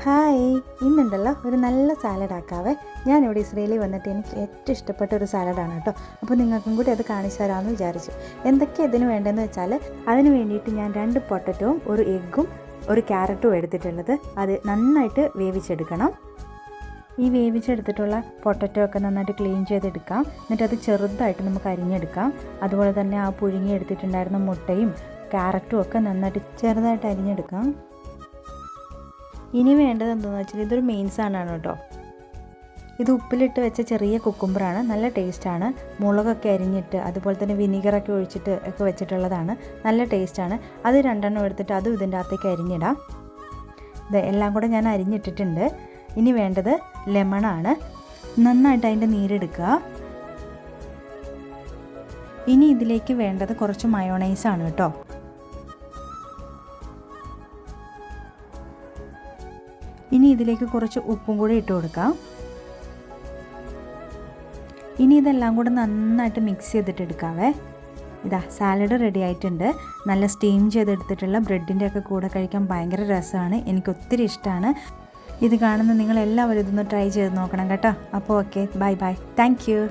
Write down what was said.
Hi, ഇന്നുണ്ടല്ലോ ഒരു നല്ല salad ആക്കാവേ. ഞാനിവിടെ ഇസ്രയേലിൽ വന്നിട്ട് എനിക്ക് ഏറ്റവും ഇഷ്ടപ്പെട്ട ഒരു സാലഡാണ് കേട്ടോ. അപ്പോൾ നിങ്ങൾക്കും കൂടി അത് കാണിച്ചു തരാമെന്ന് വിചാരിച്ചു. എന്തൊക്കെ ഇതിന് വേണ്ടതെന്ന് വെച്ചാൽ, അതിന് വേണ്ടിയിട്ട് ഞാൻ 2 പൊട്ടറ്റോവും ഒരു എഗ്ഗും ഒരു ക്യാരറ്റും എടുത്തിട്ടുള്ളത്. അത് നന്നായിട്ട് വേവിച്ചെടുക്കണം. ഈ വേവിച്ചെടുത്തിട്ടുള്ള പൊട്ടറ്റോ ഒക്കെ നന്നായിട്ട് ക്ലീൻ ചെയ്തെടുക്കാം. എന്നിട്ട് അത് ചെറുതായിട്ട് നമുക്ക് അരിഞ്ഞെടുക്കാം. അതുപോലെ തന്നെ ആ പുഴുങ്ങി എടുത്തിട്ടുണ്ടായിരുന്ന മുട്ടയും ക്യാരറ്റും ഒക്കെ നന്നായിട്ട് ചെറുതായിട്ട് അരിഞ്ഞെടുക്കാം. ഇനി വേണ്ടത് എന്താണെന്ന് വെച്ചാൽ ഇതൊരു മെയിൻ സാധനമാണ് കേട്ടോ. ഇത് ഉപ്പിലിട്ട് വെച്ച ചെറിയ കുക്കുംബറാണ്. നല്ല ടേസ്റ്റാണ്. മുളകൊക്കെ അരിഞ്ഞിട്ട് അതുപോലെ തന്നെ വിനീഗറൊക്കെ ഒഴിച്ചിട്ട് ഒക്കെ വെച്ചിട്ടുള്ളതാണ്. നല്ല ടേസ്റ്റാണ്. അത് 2 എടുത്തിട്ട് അതും ഇതിൻ്റെ അകത്തേക്ക് അരിഞ്ഞിടാം. ഇത് എല്ലാം കൂടെ ഞാൻ അരിഞ്ഞിട്ടിട്ടുണ്ട്. ഇനി വേണ്ടത് ലെമണാണ്. നന്നായിട്ട് അതിൻ്റെ നീരെടുക്കുക. ഇനി ഇതിലേക്ക് വേണ്ടത് കുറച്ച് മയോണൈസാണ് കേട്ടോ. ഇനി ഇതിലേക്ക് കുറച്ച് ഉപ്പും കൂടി ഇട്ട് കൊടുക്കാം. ഇനി ഇതെല്ലാം കൂടെ നന്നായിട്ട് മിക്സ് ചെയ്തിട്ട് എടുക്കാവേ. ഇതാ സാലഡ് റെഡി ആയിട്ടുണ്ട്. നല്ല സ്റ്റീം ചെയ്തെടുത്തിട്ടുള്ള ബ്രെഡിൻ്റെ ഒക്കെ കൂടെ കഴിക്കാൻ ഭയങ്കര രസമാണ്. എനിക്ക് ഒത്തിരി ഇഷ്ടമാണ്. ഇത് കാണുന്ന നിങ്ങളെല്ലാവരും ഇതൊന്ന് ട്രൈ ചെയ്ത് നോക്കണം കേട്ടോ. അപ്പോൾ okay, bye bye, thank you.